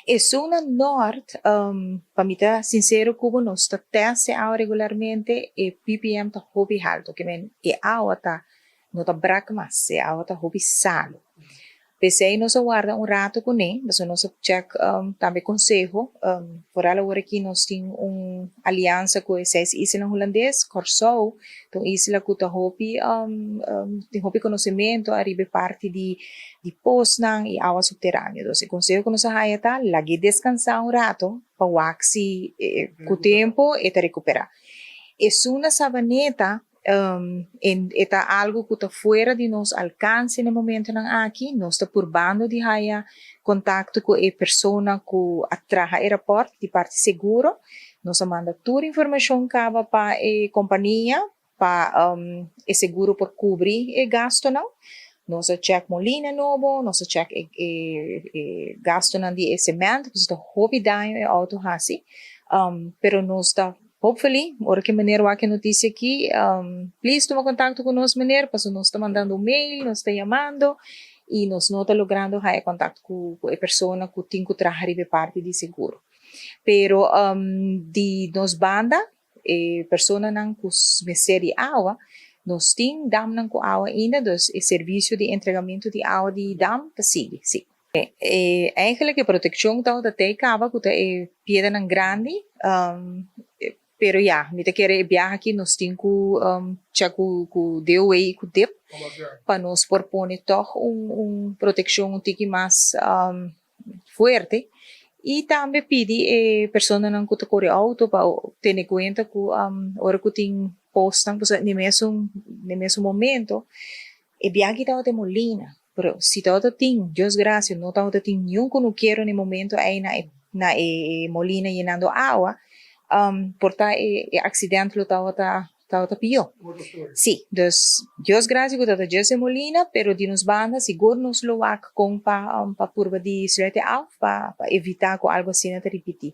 Es una norte, para mí, sincero, Cuba no está teste agua regularmente, ppm está hobby alto, que men, agua está, no está braca más, agua está hobby salo. Pese aí nós aguarda rato com ele, mas nós check também consejo, por ela agora aqui nós temos aliança com as seis islas holandês, Curaçao, então isla que tem hopi conhecimento, arriba parte de Poznan e água subterrânea. Então, o consejo que nós aí tá, lagi descansar rato, para o axi, com o tempo, e te recuperar. É uma sabaneta está algo que está fora de nosso alcance no momento não aqui, nós está purbando de haya contato com a pessoa que atraja o aeroporto de parte seguro, nós manda toda a informação para a companhia, para o seguro por cobrir o gasto não, nós check molina novo, nós check gasto não de cimento, porque está hobby daño e auto hasi, pero nós está hopefully, ora que maneira aqui notícia aqui, please toma contato conosco, maneira, porque nós está mandando mail, nós está chamando, e nós não está logrando ter contato com a pessoa que tem que trazer parte de seguro. Pero, de nos banda, pessoa não que recebe água, nós temos dam não com água ainda, dos serviço de entregamento de água de dam, que sigue, sim. Eigenlijk a proteção da teicava, que é pieda não grande, pero ja, met een keer viaje aqui nós temos que com DOE e com DEP para nos propor toch proteção um tique mais forte e também pede pessoa não que corre auto para ter em conta que hora que tem postam no mesmo momento e viaje está de Molina, pero se todo tem, Deus graças, não todo tem nenhum que não quero no momento aí na Molina llenando água, portar acidente lo estava pior. Sim, dus Deus graças que estava Jesse Molina, pero de nos banda seguro nos lo com para curva de Slete Alf para evitar que algo assim não te repetir.